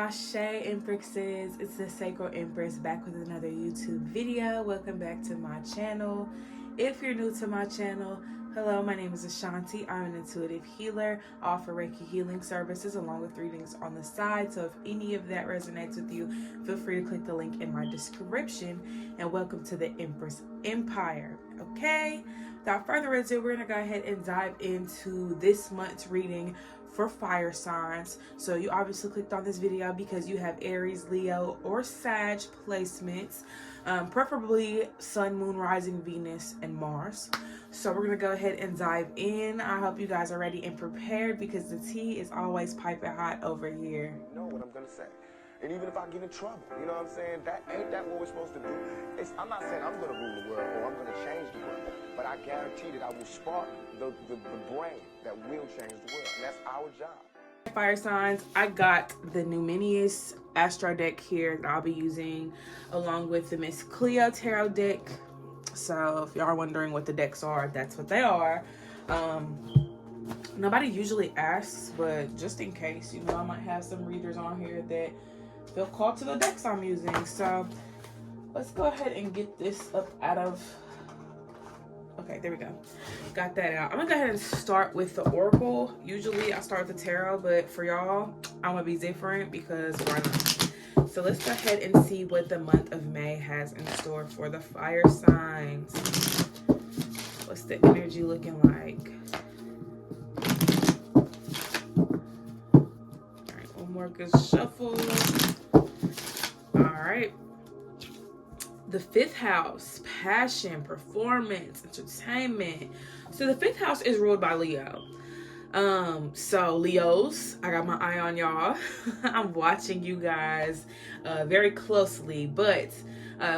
Ashe Empresses, it's the Sacred Empress back with another YouTube video. Welcome back to my channel. If you're new to my channel, hello, my name is Ashanti. I'm an intuitive healer. I offer Reiki healing services along with readings on the side. So if any of that resonates with you, feel free to click the link in my description. And welcome to the Empress Empire. Okay, without further ado, we're gonna go ahead and dive into this month's reading for fire signs. So you obviously clicked on this video because you have Aries, Leo, or Sag placements, preferably Sun, Moon, Rising, Venus, and Mars. So we're gonna go ahead and dive in. I hope you guys are ready and prepared because the tea is always piping hot over here. You know what I'm gonna say. And even if I get in trouble, you know what I'm saying? That ain't that what we're supposed to do? I'm not saying I'm gonna rule the world or I'm gonna change the world, but I guarantee that I will spark the brain that will change the world, and that's our job. Fire signs, I got the Numinous Astro deck here that I'll be using along with the Miss Cleo Tarot deck. So if y'all are wondering what the decks are, that's what they are. Nobody usually asks, but just in case, you know, I might have some readers on here that feel called to the decks I'm using. So let's go ahead and get this up out of... Okay, there we go. Got that out. I'm gonna go ahead and start with the Oracle. Usually I start with the Tarot, but for y'all, I'm gonna be different because why not? So let's go ahead and see what the month of May has in store for the fire signs. What's the energy looking like? All right, one more good shuffle. All right. The fifth house, passion, performance, entertainment. So the fifth house is ruled by Leo. So Leos, I got my eye on y'all. I'm watching you guys very closely, but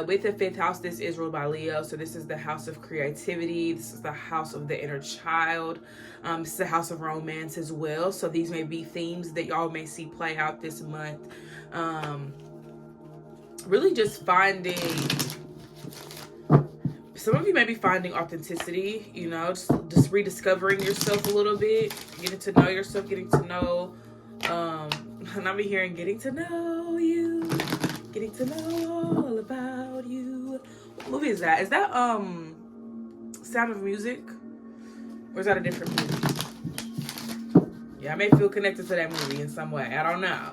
with the fifth house, this is ruled by Leo. So this is the house of creativity. This is the house of the inner child. This is the house of romance as well. So these may be themes that y'all may see play out this month. Really just finding, some of you may be finding authenticity, you know, just rediscovering yourself a little bit, getting to know yourself, getting to know, and I'll be hearing getting to know you, getting to know all about you. What movie is that? Is that Sound of Music? Or is that a different movie? Yeah, I may feel connected to that movie in some way. I don't know.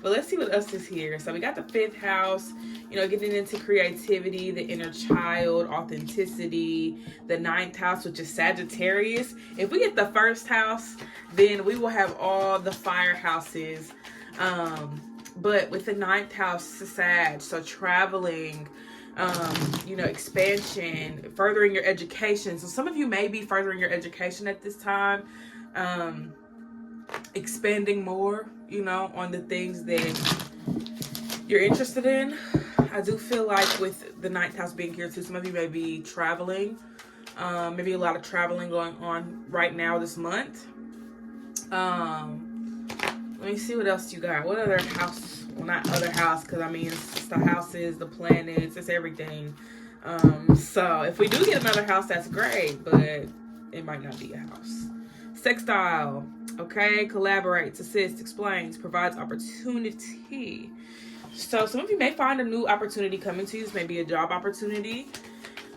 But let's see what else is here. So we got the fifth house, you know, getting into creativity, the inner child, authenticity. The ninth house, which is Sagittarius. If we get the first house, then we will have all the fire houses. But with the ninth house, Sag, so traveling, you know, expansion, furthering your education. So some of you may be furthering your education at this time. Expanding more, you know, on the things that you're interested in. I do feel like with the ninth house being here too, some of you may be traveling, maybe a lot of traveling going on right now this month. Let me see what else you got. What other house? Well, not other house, because I mean it's the houses, the planets, it's everything. So if we do get another house, that's great, but it might not be a house. Sextile. Okay, collaborates, assists, explains, provides opportunity. So some of you may find a new opportunity coming to you. This may be a job opportunity.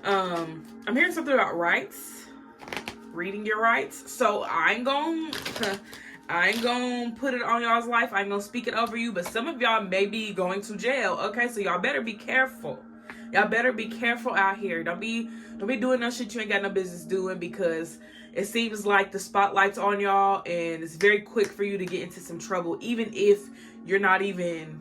I'm hearing something about rights, reading your rights. So I ain't gonna put it on y'all's life. I ain't gonna speak it over you, but some of y'all may be going to jail. Okay, so y'all better be careful. Y'all better be careful out here. Don't be doing no shit you ain't got no business doing, because it seems like the spotlight's on y'all and it's very quick for you to get into some trouble, even if you're not even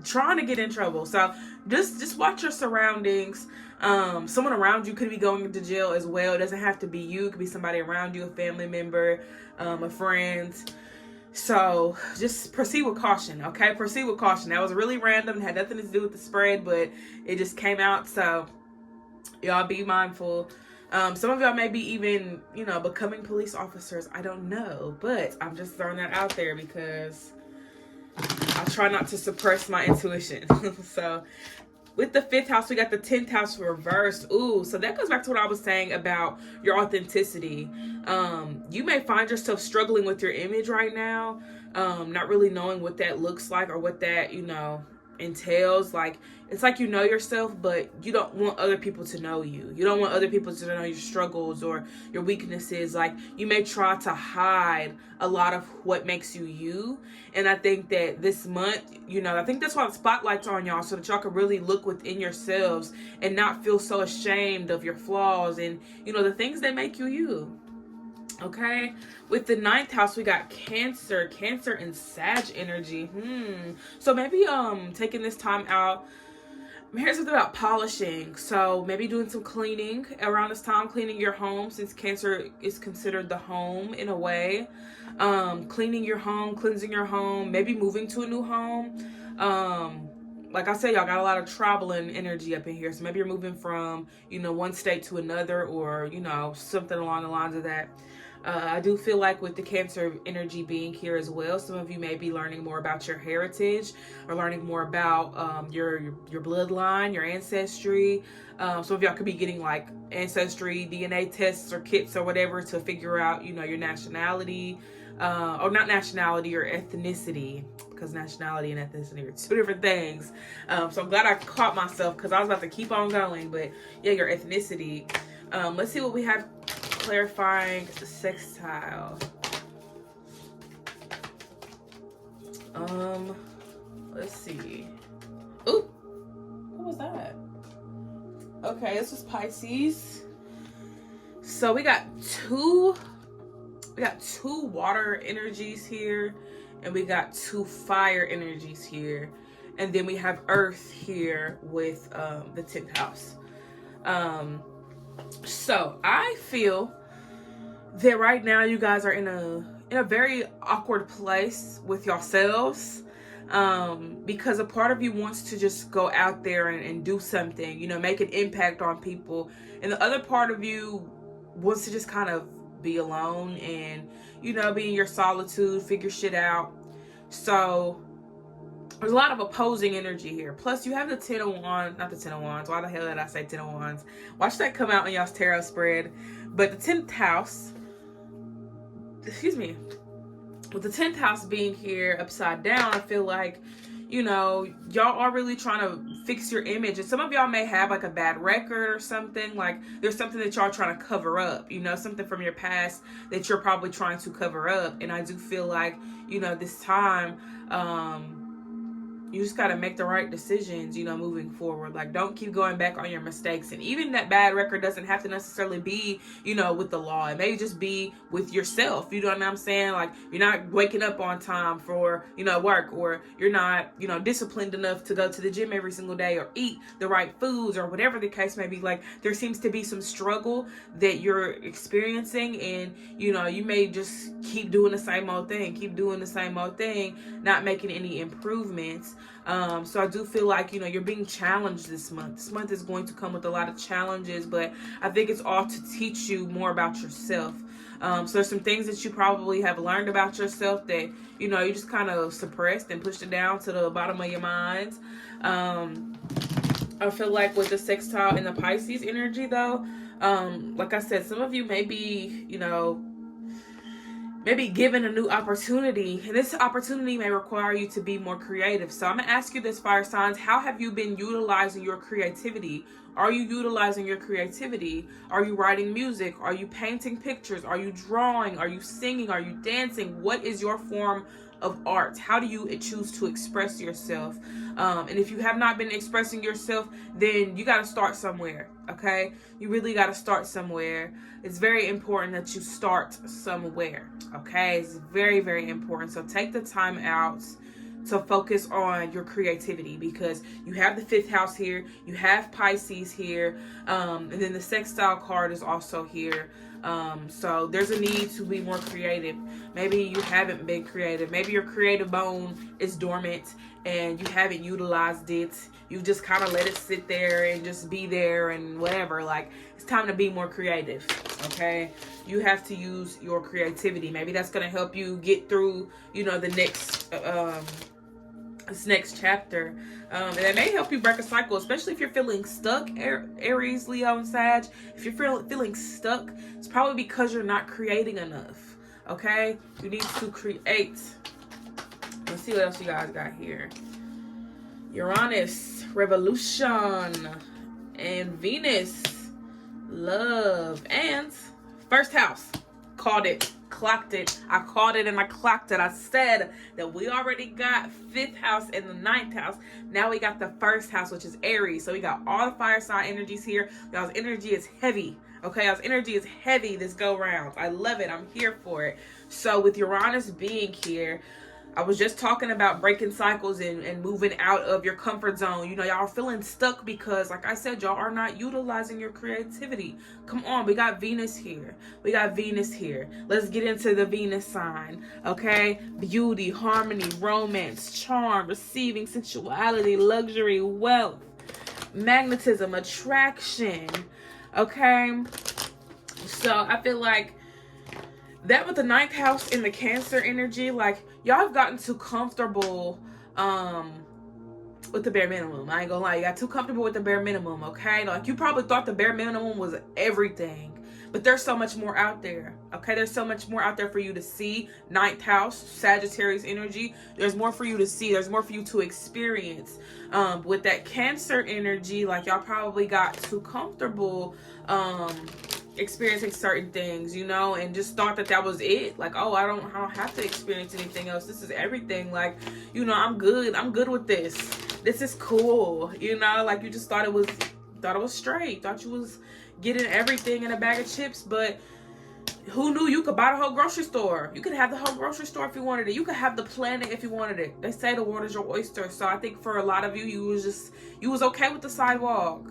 trying to get in trouble. So just watch your surroundings. Someone around you could be going into jail as well. It doesn't have to be you. It could be somebody around you, a family member, a friend. So just proceed with caution, okay? Proceed with caution. That was really random. It had nothing to do with the spread, but it just came out. So y'all be mindful. Some of y'all may be even, you know, becoming police officers. I don't know, but I'm just throwing that out there because I try not to suppress my intuition. So With the 5th house, we got the 10th house reversed. Ooh, so that goes back to what I was saying about your authenticity. You may find yourself struggling with your image right now, not really knowing what that looks like or what that, entails. Like, it's like you know yourself, but you don't want other people to know you. You don't want other people to know your struggles or your weaknesses. Like, you may try to hide a lot of what makes you you. And I think that this month, I think that's why the spotlight's on y'all, so that y'all can really look within yourselves and not feel so ashamed of your flaws and, the things that make you you. Okay, with the 9th house, we got Cancer and Sag energy. So maybe taking this time out. Here's something about polishing. So maybe doing some cleaning around this time, cleaning your home, since Cancer is considered the home in a way. Cleaning your home, cleansing your home, maybe moving to a new home. Like I said, y'all got a lot of traveling energy up in here. So maybe you're moving from, one state to another, or, something along the lines of that. I do feel like with the Cancer energy being here as well, some of you may be learning more about your heritage or learning more about your bloodline, your ancestry. Some of y'all could be getting like ancestry DNA tests or kits or whatever to figure out, your nationality, or not nationality, or ethnicity, because nationality and ethnicity are two different things. So I'm glad I caught myself, because I was about to keep on going, but yeah, your ethnicity. Let's see what we have. Clarifying sextile. Let's see. Ooh, what was that? Okay, this was Pisces. So we got two water energies here, and we got 2 fire energies here, and then we have Earth here with the 10th house. So I feel that right now you guys are in a very awkward place with yourselves, because a part of you wants to just go out there and do something, make an impact on people, and the other part of you wants to just kind of be alone and be in your solitude, figure shit out. So there's a lot of opposing energy here. Plus, you have the 10 of Wands, not the 10 of Wands. Why the hell did I say 10 of Wands? Watch that come out in y'all's tarot spread. But the 10th house, with the 10th house being here upside down, I feel like, y'all are really trying to fix your image. And some of y'all may have like a bad record or something. Like, there's something that y'all trying to cover up, something from your past that you're probably trying to cover up. And I do feel like, this time, you just got to make the right decisions, moving forward. Like, don't keep going back on your mistakes. And even that bad record doesn't have to necessarily be, with the law. It may just be with yourself. You know what I'm saying? Like, you're not waking up on time for, work, or you're not, disciplined enough to go to the gym every single day or eat the right foods, or whatever the case may be. Like, there seems to be some struggle that you're experiencing, and, you may just keep doing the same old thing, not making any improvements. So I do feel like, you're being challenged this month. This month is going to come with a lot of challenges, but I think it's all to teach you more about yourself. So there's some things that you probably have learned about yourself that, you just kind of suppressed and pushed it down to the bottom of your mind. I feel like with the sextile and the Pisces energy, though, like I said, some of you may be, maybe given a new opportunity, and this opportunity may require you to be more creative. So I'm gonna ask you this, fire signs: how have you been utilizing your creativity? Are you utilizing your creativity? Are you writing music? Are you painting pictures? Are you drawing? Are you singing? Are you dancing? What is your form of art? How do you choose to express yourself? And if you have not been expressing yourself, then you got to start somewhere. Okay, you really got to start somewhere. It's very important that you start somewhere. Okay, it's very, very important. So take the time out to focus on your creativity, because you have the 5th house here, you have Pisces here, and then the sextile card is also here. So there's a need to be more creative. Maybe you haven't been creative. Maybe your creative bone is dormant and you haven't utilized it. You just kind of let it sit there and just be there and whatever. Like, it's time to be more creative. Okay, you have to use your creativity. Maybe that's going to help you get through, the next this next chapter. And it may help you break a cycle, especially if you're feeling stuck, Aries, Leo, and Sag. If you're feeling stuck, it's probably because you're not creating enough. Okay? You need to create. Let's see what else you guys got here. Uranus, revolution, and Venus, love, and first house. Called it, clocked it. I called it and I clocked it. I said that we already got 5th house and the 9th house. Now we got the first house, which is Aries. So we got all the fire sign energies here. Y'all's energy is heavy. Okay, y'all's energy is heavy this go round. I love it. I'm here for it. So with Uranus being here, I was just talking about breaking cycles and moving out of your comfort zone. You know, y'all are feeling stuck because, like I said, y'all are not utilizing your creativity. Come on, we got Venus here. We got Venus here. Let's get into the Venus sign, okay? Beauty, harmony, romance, charm, receiving, sensuality, luxury, wealth, magnetism, attraction, okay? So I feel like that with the 9th house in the Cancer energy, like, y'all have gotten too comfortable with the bare minimum. I ain't gonna lie, you got too comfortable with the bare minimum, okay? Like, you probably thought the bare minimum was everything, but there's so much more out there, okay? There's so much more out there for you to see. 9th house, Sagittarius energy, there's more for you to see. There's more for you to experience. With that Cancer energy, like, y'all probably got too comfortable experiencing certain things, you know, and just thought that was it. Like, oh, I don't have to experience anything else. This is everything. Like, you know, I'm good with this. This is cool, you know. Like, you just thought it was straight. Thought you was getting everything in a bag of chips, but who knew you could buy the whole grocery store? You could have the whole grocery store if you wanted it. You could have the planet if you wanted it. They say the water's your oyster. So I think for a lot of you, you was okay with the sidewalk.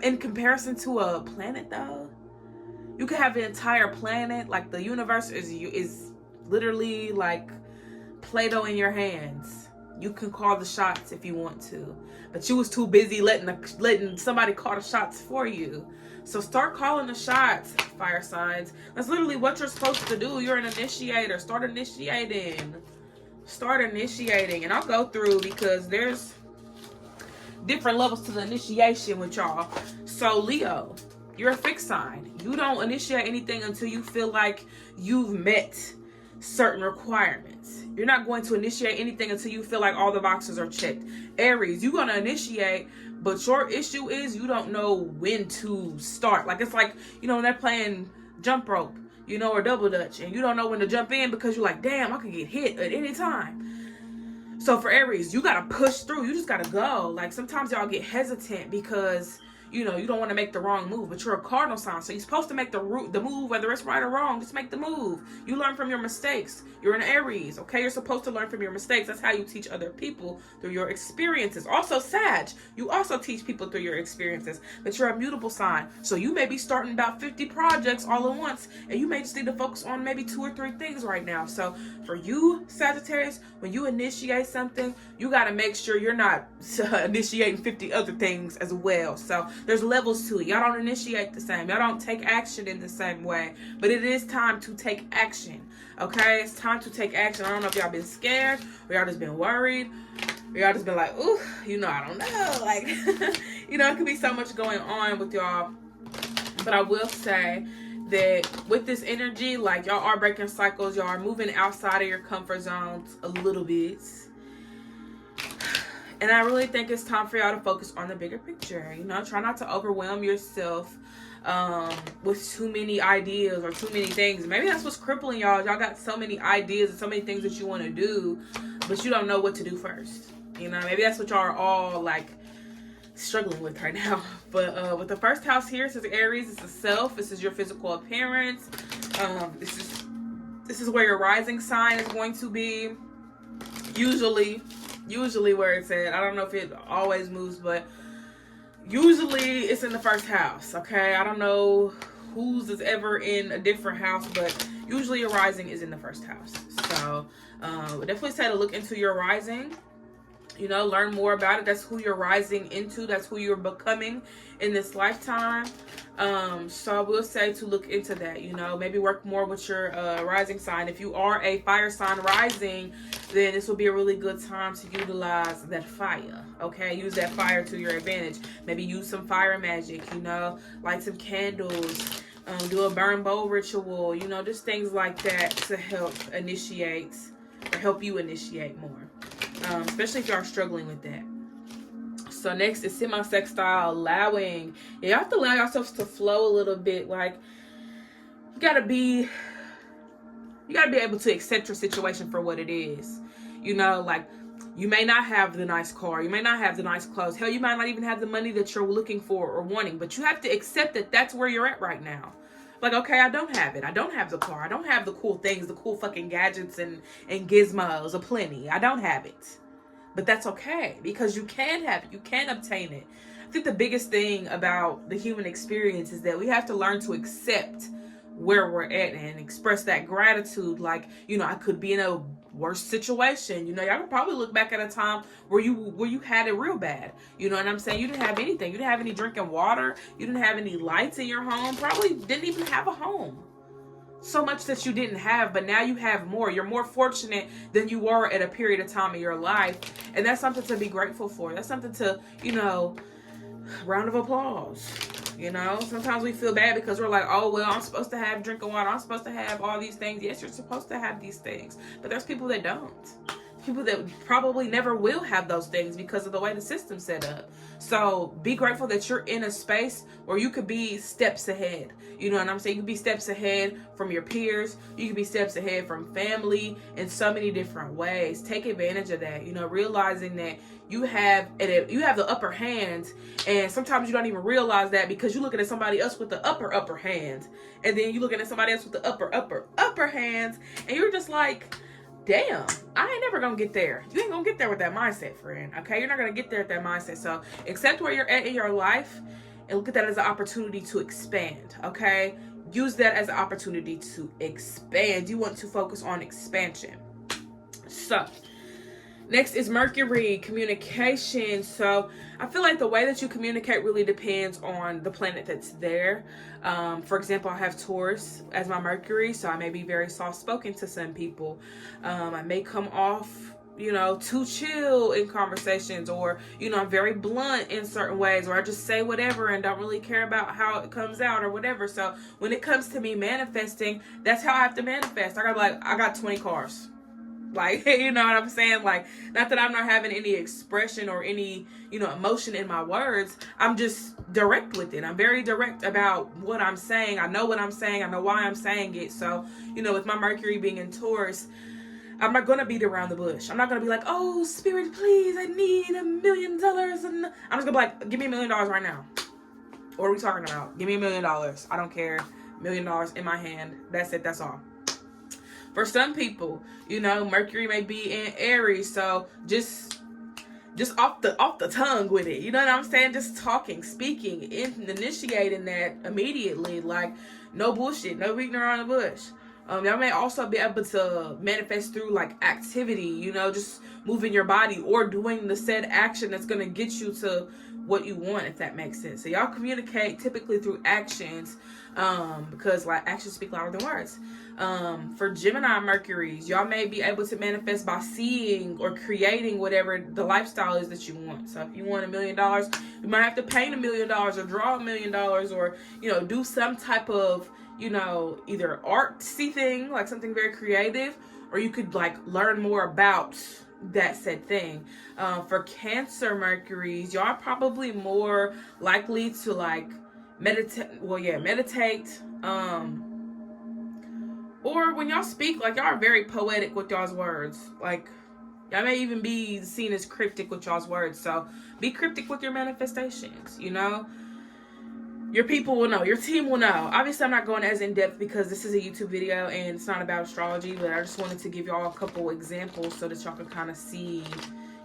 In comparison to a planet, though, you could have the entire planet. Like, the universe is literally like Play-Doh in your hands. You can call the shots if you want to, but you was too busy letting somebody call the shots for you. So start calling the shots, fire signs. That's literally what you're supposed to do. You're an initiator. Start initiating. And I'll go through because there's different levels to the initiation with y'all. So Leo, you're a fixed sign. You don't initiate anything until you feel like you've met certain requirements. You're not going to initiate anything until you feel like all the boxes are checked. Aries, you're going to initiate, but your issue is you don't know when to start. Like, it's like, you know, when they're playing jump rope, you know, or double dutch, and you don't know when to jump in because you're like, damn, I could get hit at any time. So for Aries, you got to push through. You just got to go. Like, sometimes y'all get hesitant because, you know, you don't want to make the wrong move, but you're a cardinal sign, so you're supposed to make the move, whether it's right or wrong. Just make the move. You learn from your mistakes. You're an Aries, okay? You're supposed to learn from your mistakes. That's how you teach other people, through your experiences. Also, Sag, you also teach people through your experiences, but you're a mutable sign, so you may be starting about 50 projects all at once, and you may just need to focus on maybe 2 or 3 things right now. So for you, Sagittarius, when you initiate something, you got to make sure you're not initiating 50 other things as well. So there's levels to it. Y'all don't initiate the same. Y'all don't take action in the same way. But it is time to take action. Okay? It's time to take action. I don't know if y'all been scared, or y'all just been worried, or y'all just been like, ooh, you know, I don't know. Like, you know, it could be so much going on with y'all. But I will say that with this energy, like, y'all are breaking cycles. Y'all are moving outside of your comfort zones a little bit. And I really think it's time for y'all to focus on the bigger picture. You know, try not to overwhelm yourself with too many ideas or too many things. Maybe that's what's crippling y'all. Y'all got so many ideas and so many things that you want to do, but you don't know what to do first. You know, maybe that's what y'all are all like struggling with right now. But with the first house here, this is Aries. It's the self. This is your physical appearance. This is where your rising sign is going to be. Usually where it's at. I don't know if it always moves, but usually it's in the first house, okay? I don't know whose is ever in a different house, but usually your rising is in the first house. So definitely say to look into your rising, you know, learn more about it. That's who you're rising into. That's who you're becoming in this lifetime. So I will say to look into that, you know, maybe work more with your rising sign. If you are a fire sign rising, then this will be a really good time to utilize that fire. Okay, use that fire to your advantage. Maybe use some fire magic, you know, light some candles, do a burn bowl ritual, you know, just things like that to help initiate or help you initiate more, especially if you are struggling with that. So next is semi-sextile, allowing. You have to allow yourselves to flow a little bit. Like, you gotta be able to accept your situation for what it is. You know, like, you may not have the nice car, you may not have the nice clothes, hell, you might not even have the money that you're looking for or wanting, but you have to accept that that's where you're at right now. Like, okay, I don't have it. I don't have the car. I don't have the cool things, the cool fucking gadgets and gizmos aplenty. I don't have it. But that's okay, because you can have it. You can obtain it. I think the biggest thing about the human experience is that we have to learn to accept where we're at and express that gratitude. Like, you know, I could be in a worse situation. You know, y'all could probably look back at a time where you had it real bad. You know what I'm saying? You didn't have anything. You didn't have any drinking water. You didn't have any lights in your home. Probably didn't even have a home. So much that you didn't have, but now you have more. You're more fortunate than you were at a period of time in your life. And that's something to be grateful for. That's something to, you know, round of applause. You know, sometimes we feel bad because we're like, oh, well, I'm supposed to have drinking water. I'm supposed to have all these things. Yes, you're supposed to have these things. But there's people that don't. People that probably never will have those things because of the way the system's set up. So be grateful that you're in a space where you could be steps ahead. You know what I'm saying? You could be steps ahead from your peers. You could be steps ahead from family in so many different ways. Take advantage of that. You know, realizing that you have the upper hand, and sometimes you don't even realize that because you're looking at somebody else with the upper hand, and then you're looking at somebody else with the upper hands, and you're just like, damn, I ain't never gonna get there. You ain't gonna get there with that mindset, friend. Okay, you're not gonna get there with that mindset. So accept where you're at in your life and look at that as an opportunity to expand. Okay, use that as an opportunity to expand. You want to focus on expansion. So next is Mercury, communication. So I feel like the way that you communicate really depends on the planet that's there. For example, I have Taurus as my Mercury, so I may be very soft-spoken to some people. I may come off, you know, too chill in conversations, or, you know, I'm very blunt in certain ways, or I just say whatever and don't really care about how it comes out or whatever. So when it comes to me manifesting, that's how I have to manifest. I got 20 cars. Like, you know what I'm saying? Like, not that I'm not having any expression or any, you know, emotion in my words. I'm just direct with it. I'm very direct about what I'm saying. I know what I'm saying. I know why I'm saying it. So, you know, with my Mercury being in Taurus, I'm not going to beat around the bush. I'm not going to be like, oh, Spirit, please, I need $1 million. And I'm just going to be like, give me $1 million right now. What are we talking about? Give me $1 million. I don't care. $1 million in my hand. That's it. That's all. For some people, you know, Mercury may be in Aries, so just off the tongue with it. You know what I'm saying? Just talking, speaking, initiating that immediately. Like, no bullshit, no beating around the bush. Y'all may also be able to manifest through like activity, you know, just moving your body or doing the said action that's gonna get you to what you want, if that makes sense. So y'all communicate typically through actions, because like actions speak louder than words. For Gemini Mercuries, y'all may be able to manifest by seeing or creating whatever the lifestyle is that you want. So if you want $1 million, you might have to paint $1 million or draw $1 million, or, you know, do some type of, you know, either artsy thing, like something very creative, or you could like learn more about that said thing. For Cancer Mercuries, y'all are probably more likely to like meditate. Or when y'all speak, like, y'all are very poetic with y'all's words. Like, y'all may even be seen as cryptic with y'all's words. So be cryptic with your manifestations, you know? Your people will know. Your team will know. Obviously, I'm not going as in-depth because this is a YouTube video and it's not about astrology, but I just wanted to give y'all a couple examples so that y'all can kind of see,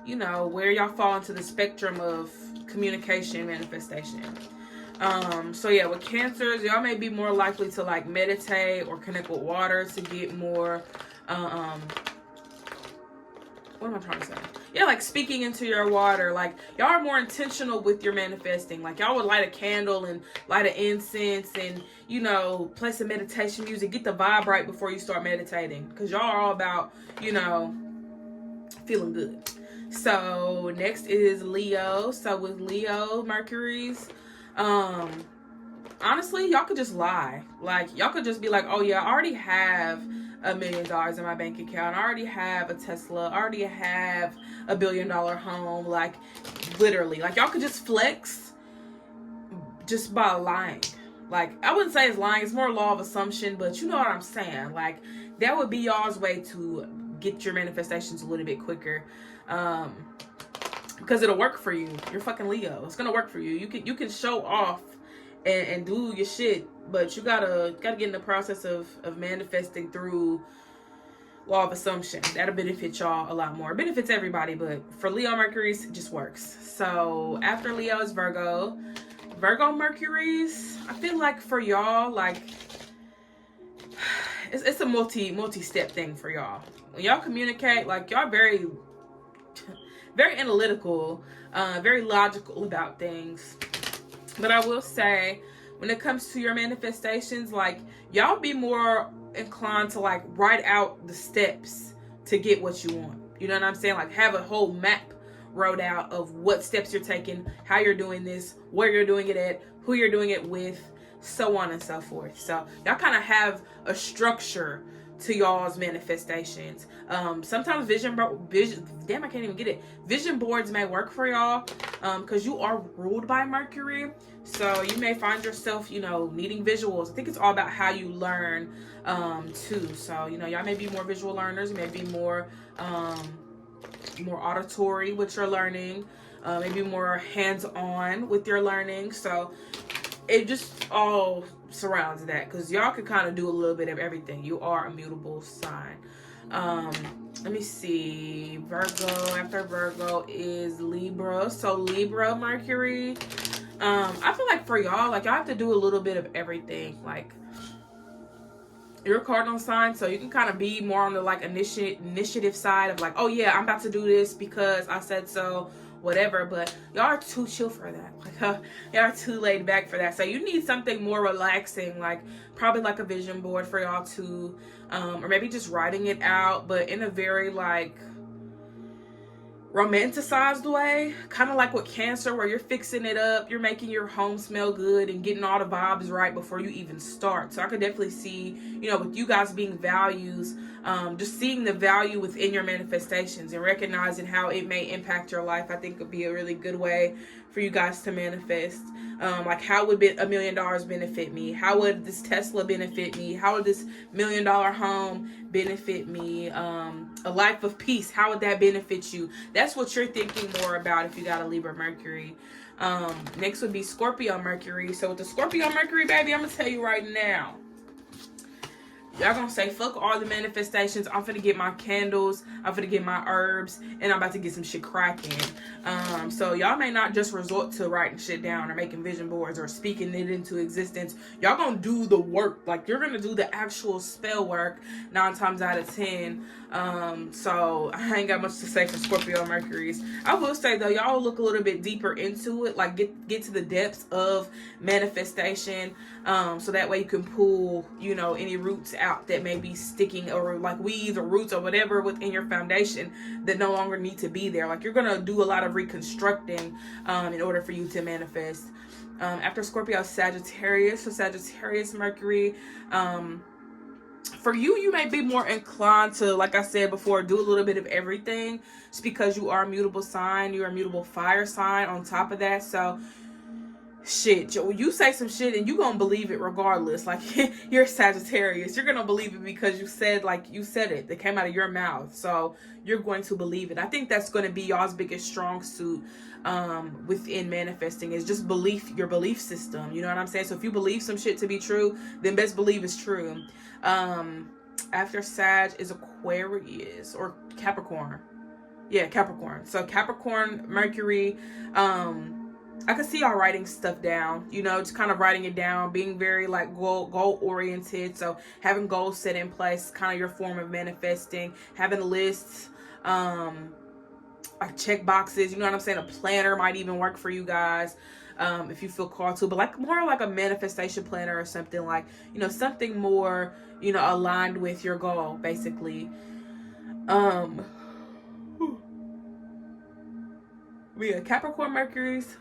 you know, where y'all fall into the spectrum of communication manifestation. So yeah, with Cancers, y'all may be more likely to like meditate or connect with water to get more, what am I trying to say? Yeah, like speaking into your water. Like, y'all are more intentional with your manifesting. Like, y'all would light a candle and light an incense and, you know, play some meditation music. Get the vibe right before you start meditating. Because y'all are all about, you know, feeling good. So next is Leo. So with Leo Mercury's, honestly, y'all could just lie. Like, y'all could just be like, oh yeah, I already have $1 million in my bank account. I already have a Tesla. I already have a $1 billion home. Like, literally, like, y'all could just flex just by lying. Like, I wouldn't say it's lying. It's more law of assumption, but you know what I'm saying. Like, that would be y'all's way to get your manifestations a little bit quicker. Because it'll work for you. You're fucking Leo. It's gonna work for you. You can show off and do your shit, but you gotta get in the process of manifesting through law of assumption. That'll benefit y'all a lot more. It benefits everybody, but for Leo Mercury's, it just works. So after Leo is Virgo. Virgo Mercury's, I feel like for y'all, like, it's a multi-step thing for y'all. When y'all communicate, like, y'all very analytical, very logical about things. But I will say, when it comes to your manifestations, like, y'all be more inclined to, like, write out the steps to get what you want. You know what I'm saying? Like, have a whole map wrote out of what steps you're taking, how you're doing this, where you're doing it at, who you're doing it with, so on and so forth. So y'all kind of have a structure to y'all's manifestations. Sometimes vision, damn, I can't even get it. Vision boards may work for y'all, because you are ruled by Mercury. So you may find yourself, you know, needing visuals. I think it's all about how you learn, too. So, you know, y'all may be more visual learners. You may be more auditory with your learning, maybe more hands-on with your learning. So it just all surrounds that, because y'all can kind of do a little bit of everything. You are a mutable sign. Let me see. Virgo, after Virgo is Libra. So Libra Mercury, I feel like for y'all, like, y'all have to do a little bit of everything. Like, you're a cardinal sign, so you can kind of be more on the, like, initiative side of, like, oh yeah, I'm about to do this because I said so, whatever. But y'all are too chill for that. Like, y'all are too laid back for that. So you need something more relaxing, like probably like a vision board for y'all to, or maybe just writing it out, but in a very, like, romanticized way, kind of like with Cancer, where you're fixing it up, you're making your home smell good and getting all the vibes right before you even start. So I could definitely see, you know, with you guys being values, just seeing the value within your manifestations and recognizing how it may impact your life. I think would be a really good way for you guys to manifest. Like, how would $1 million benefit me? How would this Tesla benefit me? How would this $1 million home benefit me? A life of peace, how would that benefit you? That's what you're thinking more about if you got a Libra Mercury. Next would be Scorpio Mercury. So with the Scorpio Mercury, baby, I'm gonna tell you right now, y'all gonna say, fuck all the manifestations. I'm finna get my candles, I'm finna get my herbs, and I'm about to get some shit cracking. So y'all may not just resort to writing shit down or making vision boards or speaking it into existence. Y'all gonna do the work. Like, you're gonna do the actual spell work 9 times out of 10. So I ain't got much to say for Scorpio Mercury's. I will say though, y'all look a little bit deeper into it, like get to the depths of manifestation, so that way you can pull, you know, any roots out that may be sticking, or like weeds or roots or whatever within your foundation that no longer need to be there. Like, you're gonna do a lot of reconstructing in order for you to manifest. After Scorpio, Sagittarius. So Sagittarius Mercury, for you may be more inclined to, like I said before, do a little bit of everything, just because you are a mutable sign. You're a mutable fire sign on top of that. So shit, you say some shit and you gonna believe it regardless. Like, you're Sagittarius, you're gonna believe it because you said it. It came out of your mouth, so you're going to believe it. I think that's going to be y'all's biggest strong suit within manifesting, is just belief, your belief system. You know what I'm saying? So if you believe some shit to be true, then best believe it's true. After Sag is Aquarius or Capricorn. Yeah, Capricorn. So Capricorn Mercury, I could see y'all writing stuff down, you know, just kind of writing it down, being very, like, goal oriented. So having goals set in place, kind of your form of manifesting, having lists, like check boxes, you know what I'm saying? A planner might even work for you guys, if you feel called to, but like more like a manifestation planner or something, like, you know, something more, you know, aligned with your goal, basically. We got Capricorn Mercuries.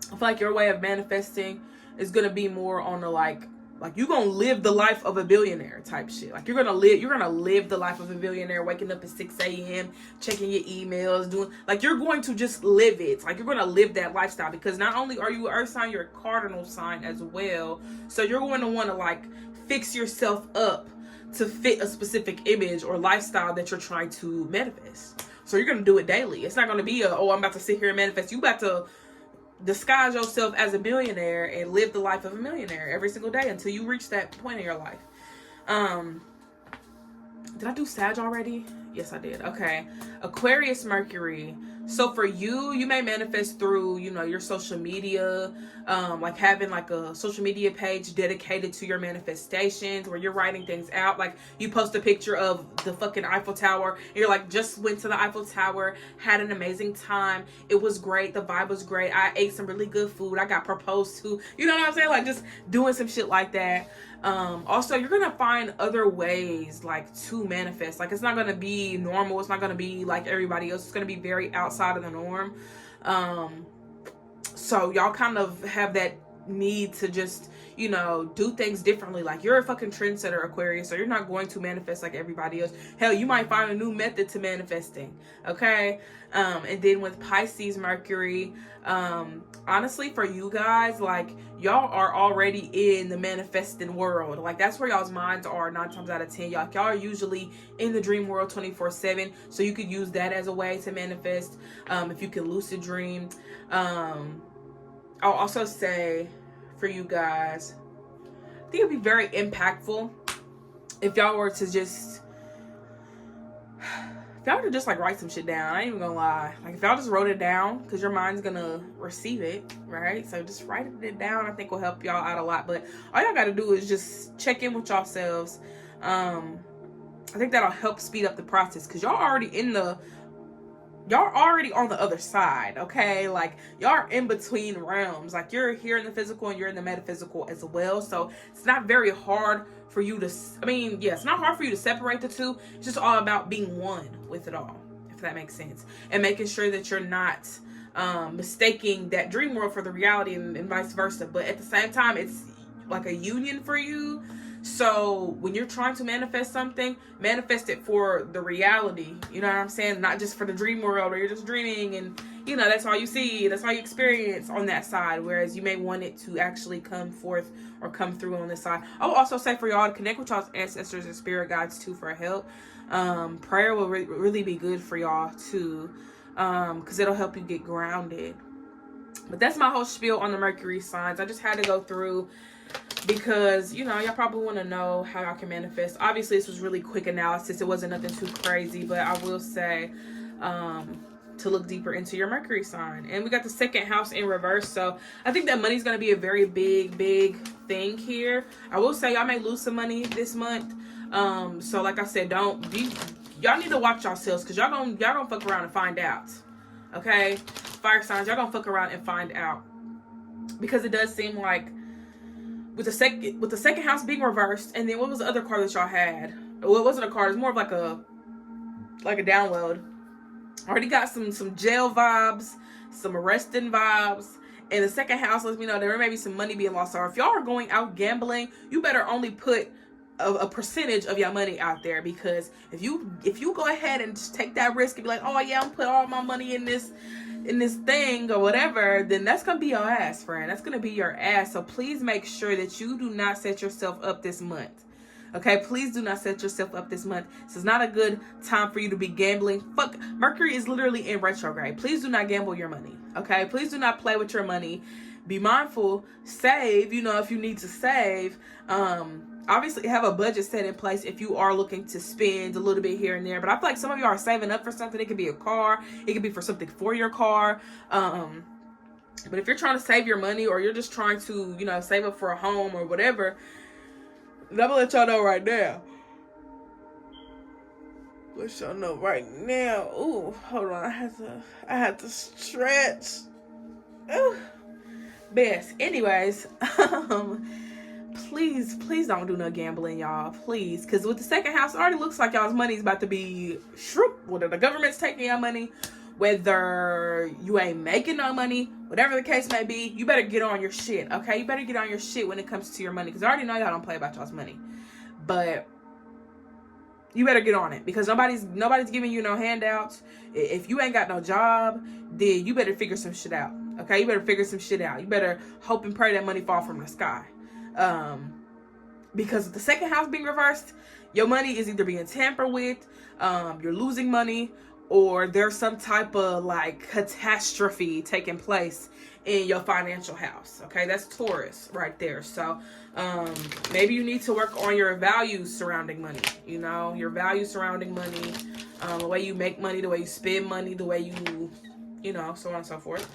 I feel like your way of manifesting is gonna be more on the like you're gonna live the life of a billionaire type shit. Like you're gonna live the life of a billionaire, waking up at 6 a.m., checking your emails, doing like you're going to just live it. Like you're gonna live that lifestyle, because not only are you an earth sign, you're a cardinal sign as well. So you're going to want to like fix yourself up to fit a specific image or lifestyle that you're trying to manifest. So you're gonna do it daily. It's not gonna be I'm about to sit here and manifest. You about to disguise yourself as a billionaire and live the life of a millionaire every single day until you reach that point in your life. Did I do Sag already? Yes, I did. Okay. Aquarius Mercury. So for you may manifest through, your social media, like having like a social media page dedicated to your manifestations where you're writing things out. Like you post a picture of the fucking Eiffel Tower. And you're like, just went to the Eiffel Tower, had an amazing time. It was great. The vibe was great. I ate some really good food. I got proposed to. You know what I'm saying? Like just doing some shit like that. Also, you're gonna find other ways like to manifest. Like it's not gonna be normal. It's not gonna be like everybody else. It's gonna be very outside of the norm. So y'all kind of have that need to just do things differently. Like you're a fucking trendsetter, Aquarius, so you're not going to manifest like everybody else. Hell, you might find a new method to manifesting. Okay. And then with Pisces Mercury, honestly, for you guys, like y'all are already in the manifesting world. Like that's where y'all's minds are 9 times out of 10. Y'all are usually in the dream world 24/7. So you could use that as a way to manifest. If you can lucid dream. I'll also say for you guys, I think it'd be very impactful if y'all were to just like write some shit down. I ain't even gonna lie. Like if y'all just wrote it down, because your mind's gonna receive it, right? So just writing it down, I think will help y'all out a lot. But all y'all gotta do is just check in with yourselves. I think that'll help speed up the process, because y'all already on the other side, okay? Like y'all are in between realms. Like you're here in the physical and you're in the metaphysical as well. So it's not very hard for you to, it's not hard for you to separate the two. It's just all about being one with it all, if that makes sense. And making sure that you're not mistaking that dream world for the reality and vice versa. But at the same time, it's like a union for you. So when you're trying to manifest something, manifest it for the reality. You know what I'm saying? Not just for the dream world where you're just dreaming and, that's all you see. That's all you experience on that side. Whereas you may want it to actually come forth or come through on this side. I will also say for y'all to connect with y'all's ancestors and spirit guides too for help. Prayer will really be good for y'all too. Because it'll help you get grounded. But that's my whole spiel on the Mercury signs. I just had to go through because y'all probably want to know how y'all can manifest. Obviously this was really quick analysis. It wasn't nothing too crazy, but I will say to look deeper into your Mercury sign. And we got the second house in reverse, so I think that money's going to be a very big thing here. I will say y'all may lose some money this month, so like I said, y'all need to watch yourselves, because y'all gonna fuck around and find out. Okay, fire signs, y'all gonna fuck around and find out, because it does seem like with the second house being reversed, and then what was the other card that y'all had? Well, it wasn't a card. It's more of like a download. Already got some jail vibes, some arresting vibes, and the second house lets me know there may be some money being lost. Or if y'all are going out gambling, you better only put a percentage of your money out there, because if you go ahead and just take that risk and be like, oh yeah, I'm put all my money in this thing or whatever, then that's gonna be your ass, friend. That's gonna be your ass. So please make sure that you do not set yourself up this month. Okay, please do not set yourself up this month. This is not a good time for you to be gambling. Fuck, Mercury is literally in retrograde. Please do not gamble your money. Okay, please do not play with your money. Be mindful. Save, if you need to save. Obviously have a budget set in place if you are looking to spend a little bit here and there. But I feel like some of you are saving up for something. It could be a car. It could be for something for your car. But if you're trying to save your money, or you're just trying to, save up for a home or whatever, I'm gonna let y'all know right now. Let y'all know right now. Ooh, hold on. I had to stretch. Ooh. Best. Anyways, please don't do no gambling, y'all. Please. Because with the second house, it already looks like y'all's money is about to be shroop. Whether the government's taking your money, whether you ain't making no money, whatever the case may be, you better get on your shit, okay? You better get on your shit when it comes to your money, because I already know y'all don't play about y'all's money, but you better get on it, because nobody's giving you no handouts. If you ain't got no job, then you better figure some shit out, okay? You better figure some shit out. You better hope and pray that money fall from the sky, because the second house being reversed, your money is either being tampered with, you're losing money, or there's some type of like catastrophe taking place in your financial house. Okay, that's Taurus right there. So maybe you need to work on your values surrounding money. You know, your values surrounding money, the way you make money, the way you spend money, the way you know, so on and so forth.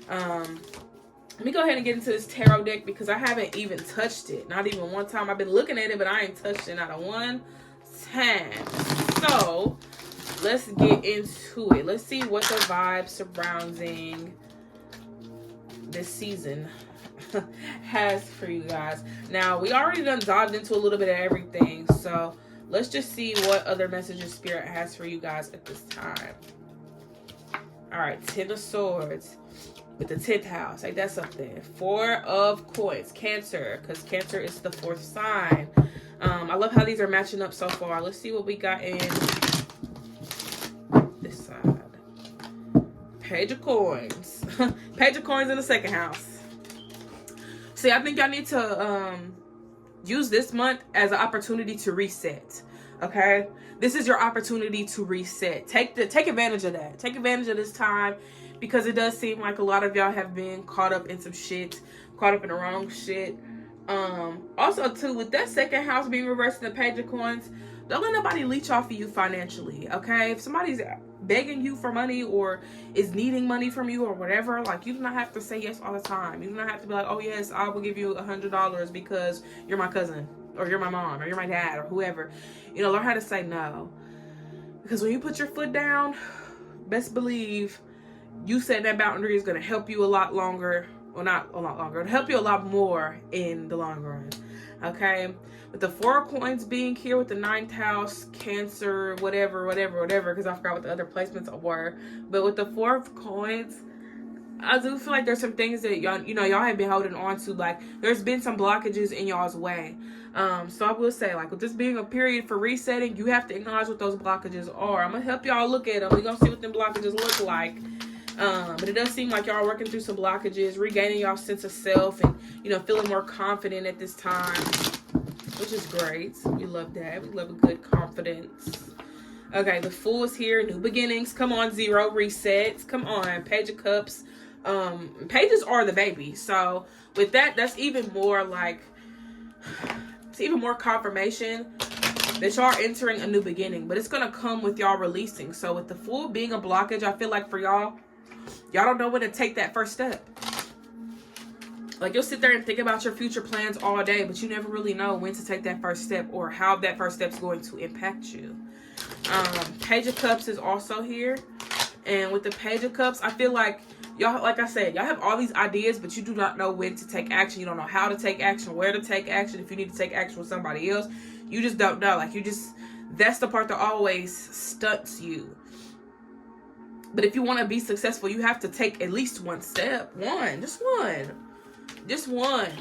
Let me go ahead and get into this tarot deck, because I haven't even touched it. Not even one time. I've been looking at it, but I ain't touched it not a one time. So let's get into it. Let's see what the vibe surrounding this season has for you guys. Now, we already done dived into a little bit of everything, so let's just see what other messages Spirit has for you guys at this time. All right, 10 of Swords with the 10th house. Like, that's something. 4 of Coins, Cancer, because Cancer is the 4th sign. I love how these are matching up so far. Let's see what we got in this side. Page of Coins. Page of Coins in the 2nd house. See, I think y'all need to use this month as an opportunity to reset. Okay? This is your opportunity to reset. Take advantage of that. Take advantage of this time, because it does seem like a lot of y'all have been caught up in some shit, caught up in the wrong shit. Also too, with that 2nd house being reversed in the Page of Coins, don't let nobody leech off of you financially, okay? If somebody's begging you for money or is needing money from you or whatever, like, you do not have to say yes all the time. You do not have to be like, oh yes, I will give you $100 because you're my cousin, or you're my mom, or you're my dad, or whoever. You know, learn how to say no. Because when you put your foot down, best believe you setting that boundary is going to help you a lot longer. Well, not a lot longer. It'll help you a lot more in the long run. Okay? With the 4 of Coins being here with the 9th house, Cancer, whatever, because I forgot what the other placements were. But with the 4 of Coins, I do feel like there's some things that y'all have been holding on to. Like, there's been some blockages in y'all's way. So I will say, like, with this being a period for resetting, you have to acknowledge what those blockages are. I'm going to help y'all look at them. We're going to see what them blockages look like. But it does seem like y'all are working through some blockages, regaining y'all sense of self, and, you know, feeling more confident at this time, which is great. We love that. We love a good confidence. Okay, the Fool is here. New beginnings. Come on, 0 resets. Come on, Page of Cups. Pages are the baby. So with that, that's even more like, it's even more confirmation that y'all are entering a new beginning, but it's gonna come with y'all releasing. So with the Fool being a blockage, I feel like for y'all don't know when to take that first step. Like, you'll sit there and think about your future plans all day, but you never really know when to take that first step or how that first step is going to impact you. Page of Cups is also here, and with the Page of Cups, I feel like y'all, like I said, y'all have all these ideas, but you do not know when to take action. You don't know how to take action, where to take action, if you need to take action with somebody else. You just don't know. Like, that's the part that always stunts you. But if you want to be successful, you have to take at least one step. Just one.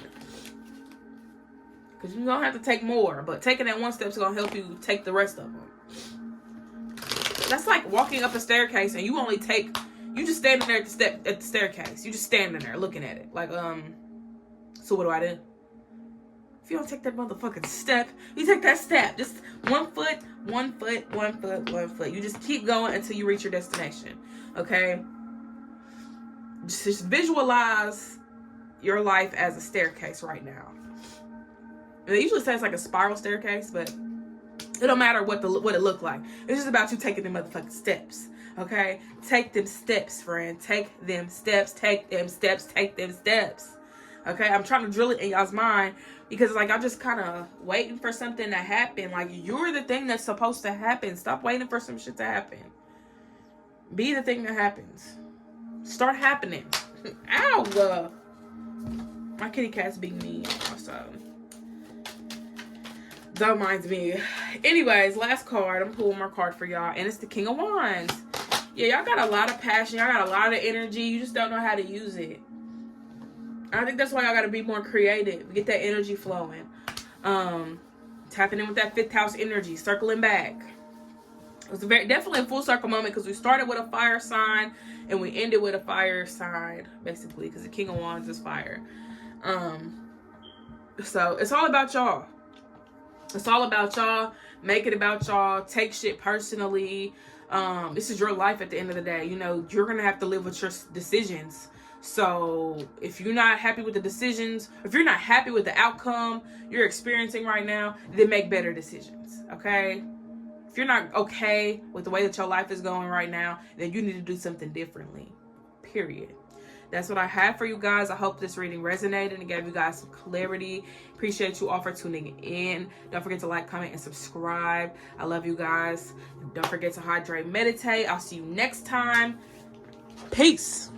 Because you're going to have to take more. But taking that one step is going to help you take the rest of them. That's like walking up a staircase and you just standing there at the staircase. You just standing there looking at it. Like, so what do? If you don't take that motherfucking step, you take that step. Just one foot. You just keep going until you reach your destination. Okay? Just visualize your life as a staircase right now. And they usually say it's like a spiral staircase, but it don't matter what it look like. It's just about you taking them motherfucking steps. Okay? Take them steps, friend. Take them steps. Okay? I'm trying to drill it in y'all's mind, because like, I'm just kind of waiting for something to happen. Like, you're the thing that's supposed to happen. Stop waiting for some shit to happen. Be the thing that happens. Start happening. Ow! My kitty cat's being mean also. Don't mind me. Anyways, last card. I'm pulling my card for y'all, and it's the King of Wands. Yeah, y'all got a lot of passion. Y'all got a lot of energy. You just don't know how to use it. I think that's why y'all got to be more creative. Get that energy flowing. Tapping in with that 5th house energy. Circling back. It was definitely a full circle moment because we started with a fire sign and we ended with a fire sign, basically, because the King of Wands is fire. So it's all about y'all. It's all about y'all. Make it about y'all. Take shit personally. This is your life at the end of the day. You know, you're going to have to live with your decisions. So if you're not happy with the decisions, if you're not happy with the outcome you're experiencing right now, then make better decisions. Okay? If you're not okay with the way that your life is going right now, then you need to do something differently. Period. That's what I have for you guys. I hope this reading resonated and gave you guys some clarity. Appreciate you all for tuning in. Don't forget to like, comment, and subscribe. I love you guys. Don't forget to hydrate, meditate. I'll see you next time. Peace.